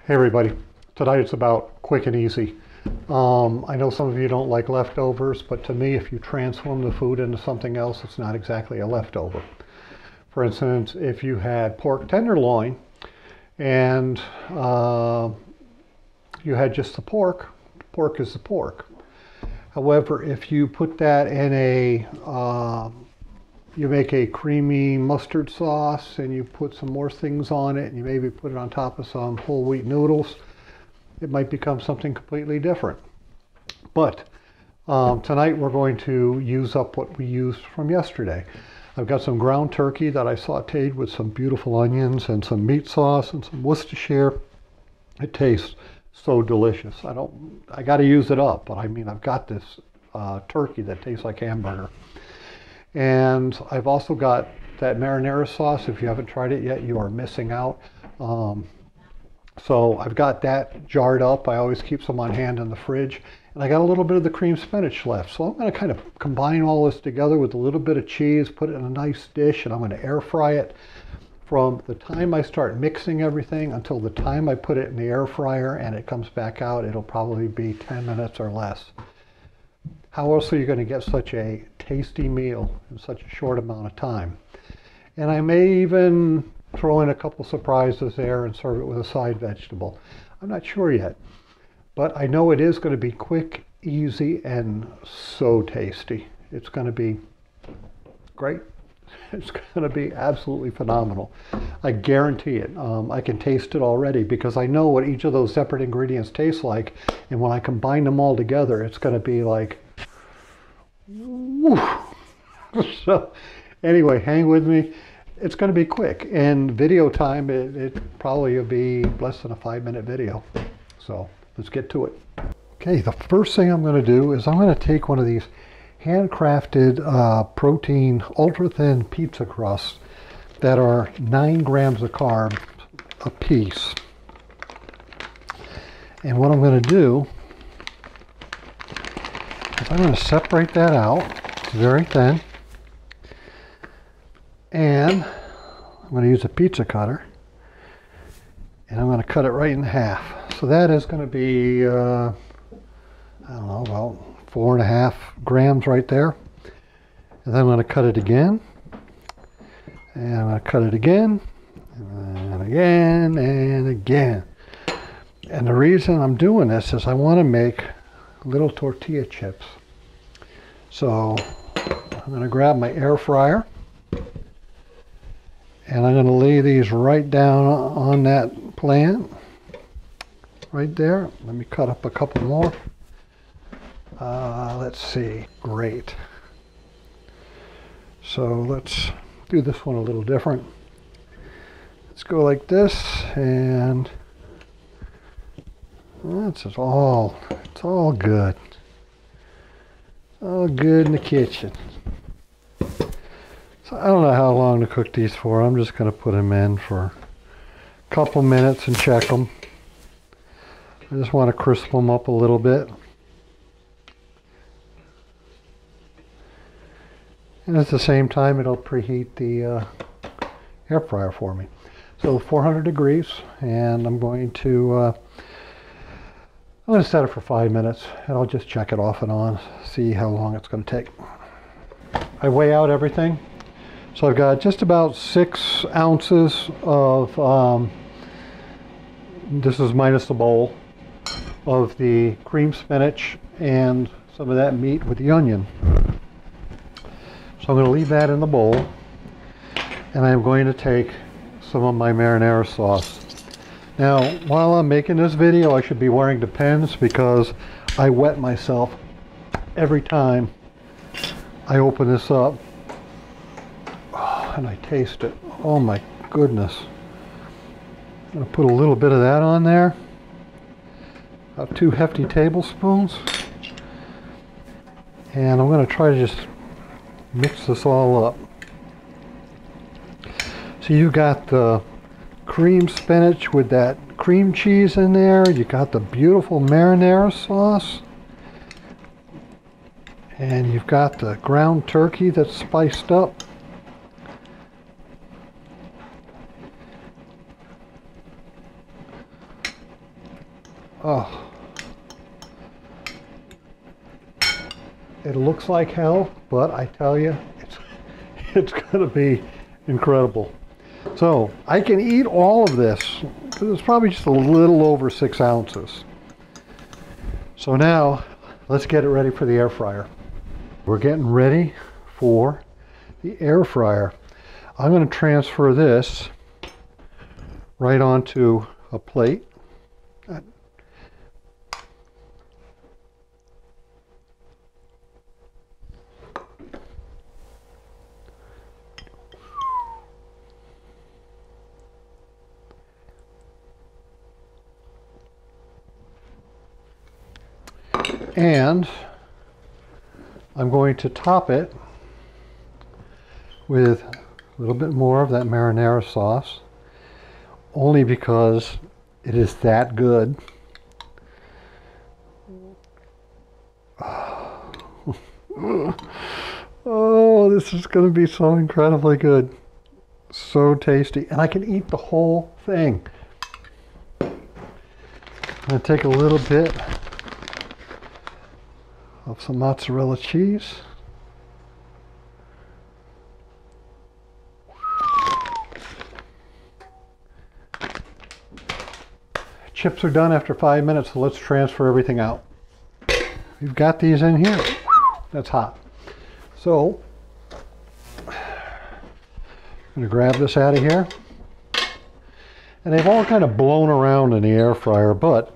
Hey everybody, tonight it's about quick and easy. I know some of you don't like leftovers, but to me, if you transform the food into something else, it's not exactly a leftover. For instance, if you had pork tenderloin and you had just the pork is the pork. However, if you put that in you make a creamy mustard sauce and you put some more things on it and you maybe put it on top of some whole wheat noodles, it might become something completely different. But tonight we're going to use up what we used from yesterday. I've got some ground turkey that I sauteed with some beautiful onions and some meat sauce and some Worcestershire. It tastes so delicious. I got to use it up, but I mean, I've got this turkey that tastes like hamburger. And I've also got that marinara sauce. If you haven't tried it yet, you are missing out. So I've got that jarred up. I always keep some on hand in the fridge. And I got a little bit of the cream spinach left. So I'm going to kind of combine all this together with a little bit of cheese, put it in a nice dish, and I'm going to air fry it. From the time I start mixing everything until the time I put it in the air fryer and it comes back out, it'll probably be 10 minutes or less. How else are you going to get such a tasty meal in such a short amount of time? And I may even throw in a couple surprises there and serve it with a side vegetable. I'm not sure yet, but I know it is going to be quick, easy, and so tasty. It's going to be great. It's going to be absolutely phenomenal. I guarantee it. I can taste it already because I know what each of those separate ingredients taste like. And when I combine them all together, it's going to be like, woo. So anyway, hang with me. It's going to be quick. And video time, it probably will be less than a 5-minute video. So let's get to it. Okay, the first thing I'm going to do is I'm going to take one of these handcrafted protein ultra thin pizza crusts that are 9 grams of carb a piece. And what I'm going to do is I'm going to separate that out. It's very thin. And I'm going to use a pizza cutter and I'm going to cut it right in half. So that is going to be I don't know, about 4.5 grams right there. And then I'm going to cut it again. And I'm going to cut it again. And again and again. And the reason I'm doing this is I want to make little tortilla chips. So I'm going to grab my air fryer. And I'm going to lay these right down on that plant. Right there. Let me cut up a couple more. Let's see, great. So let's do this one a little different. Let's go like this, and it's all good. All good in the kitchen. So I don't know how long to cook these for. I'm just going to put them in for a couple minutes and check them. I just want to crisp them up a little bit. And at the same time, it'll preheat the air fryer for me. So 400 degrees, and I'm going to set it for 5 minutes, and I'll just check it off and on, see how long it's going to take. I weigh out everything. So I've got just about 6 ounces of, this is minus the bowl, of the cream spinach and some of that meat with the onion. So I'm going to leave that in the bowl, and I'm going to take some of my marinara sauce. Now, while I'm making this video, I should be wearing Depends because I wet myself every time I open this up. Oh, and I taste it. Oh my goodness. I'm going to put a little bit of that on there. About 2 hefty tablespoons. And I'm going to try to just mix this all up. So you got the cream spinach with that cream cheese in there. You got the beautiful marinara sauce. And you've got the ground turkey that's spiced up. Oh, it looks like hell, but I tell you, it's going to be incredible. So I can eat all of this because it's probably just a little over 6 ounces. So now let's get it ready for the air fryer. We're getting ready for the air fryer. I'm going to transfer this right onto a plate. And I'm going to top it with a little bit more of that marinara sauce, only because it is that good. Oh, this is going to be so incredibly good. So tasty. And I can eat the whole thing. I'm going to take a little bit of some mozzarella cheese. Chips are done after 5 minutes, so let's transfer everything out. We've got these in here. That's hot. So, I'm going to grab this out of here. And they've all kind of blown around in the air fryer, but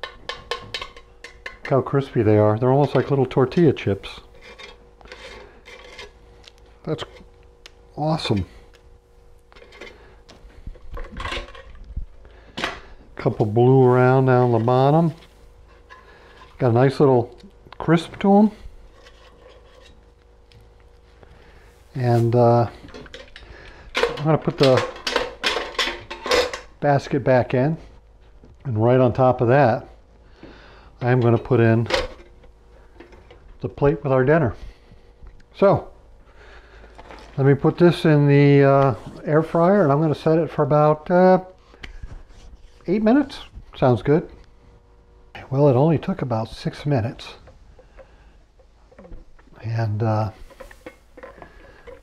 look how crispy they are. They're almost like little tortilla chips. That's awesome. Couple blue around down the bottom. Got a nice little crisp to them. And I'm going to put the basket back in. And right on top of that, I'm going to put in the plate with our dinner. So, let me put this in the air fryer, and I'm going to set it for about 8 minutes. Sounds good. Well, it only took about 6 minutes. And I'm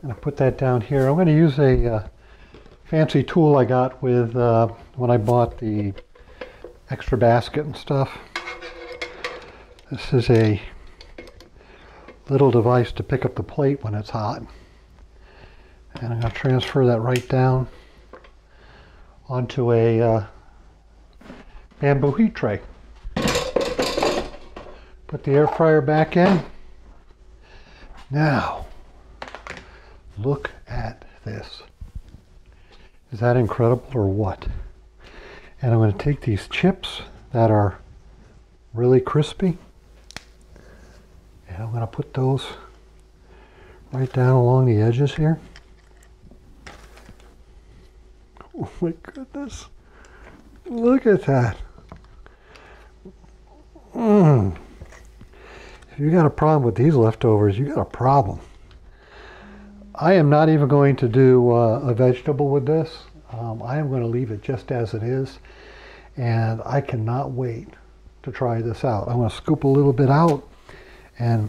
going to put that down here. I'm going to use a fancy tool I got with when I bought the extra basket and stuff. This is a little device to pick up the plate when it's hot. And I'm going to transfer that right down onto a bamboo heat tray. Put the air fryer back in. Now, look at this. Is that incredible or what? And I'm going to take these chips that are really crispy, and I'm going to put those right down along the edges here. Oh my goodness. Look at that. If you got a problem with these leftovers, you got a problem. I am not even going to do a vegetable with this. I am going to leave it just as it is, and I cannot wait to try this out. I'm going to scoop a little bit out and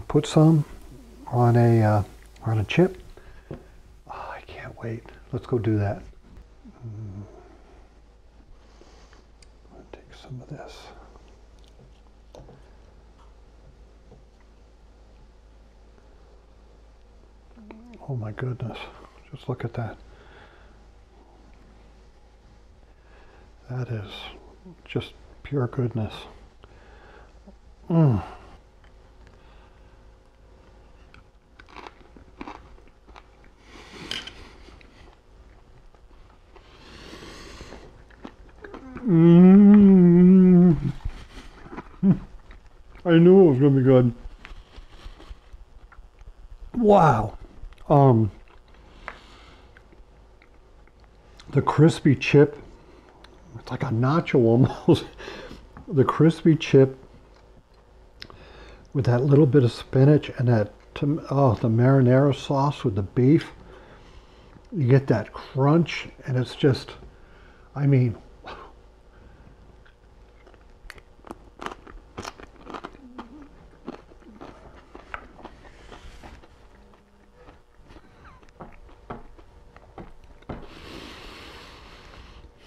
put some on a chip. Oh, I can't wait. Let's go do that. Take some of this. Oh my goodness, just look at that. That is just pure goodness. Mmm. Mmm. I knew it was going to be good. Wow. The crispy chip, it's like a nacho almost. The crispy chip with that little bit of spinach and that, oh, the marinara sauce with the beef. You get that crunch, and it's just, I mean,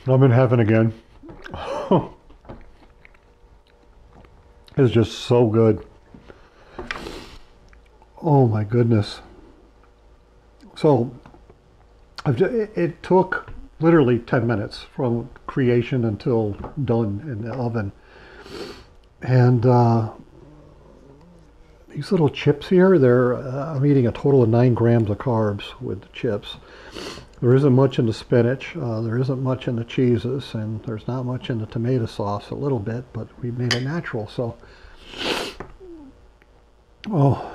I'm in heaven again. It's just so good. Oh my goodness. So it took literally 10 minutes from creation until done in the oven. And these little chips here, I'm eating a total of 9 grams of carbs with the chips. There isn't much in the spinach, there isn't much in the cheeses, and there's not much in the tomato sauce, a little bit, but we made it natural, so. Oh.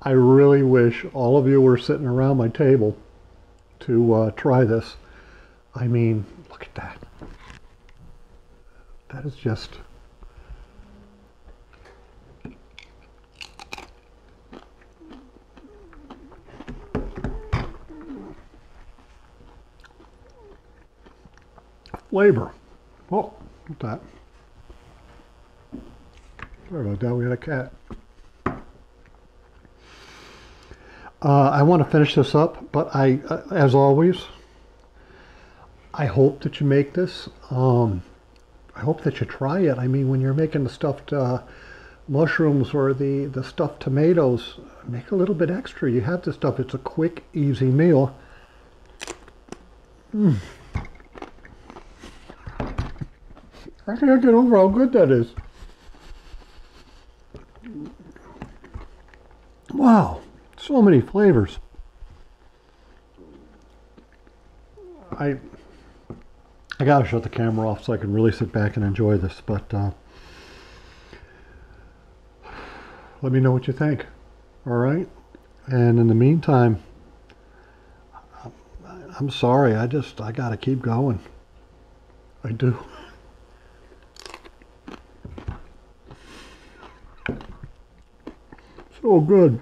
I really wish all of you were sitting around my table to try this. I mean, look at that. That is just... flavor. Oh, look at that. Sorry about that, we had a cat. I want to finish this up, but as always, I hope that you make this. I hope that you try it. I mean, when you're making the stuffed mushrooms or the stuffed tomatoes, make a little bit extra. You have this stuff. It's a quick, easy meal. I can't get over how good that is. Wow, so many flavors. I gotta shut the camera off so I can really sit back and enjoy this, but let me know what you think. All right, and in the meantime, I'm sorry, I gotta keep going. I do. So good.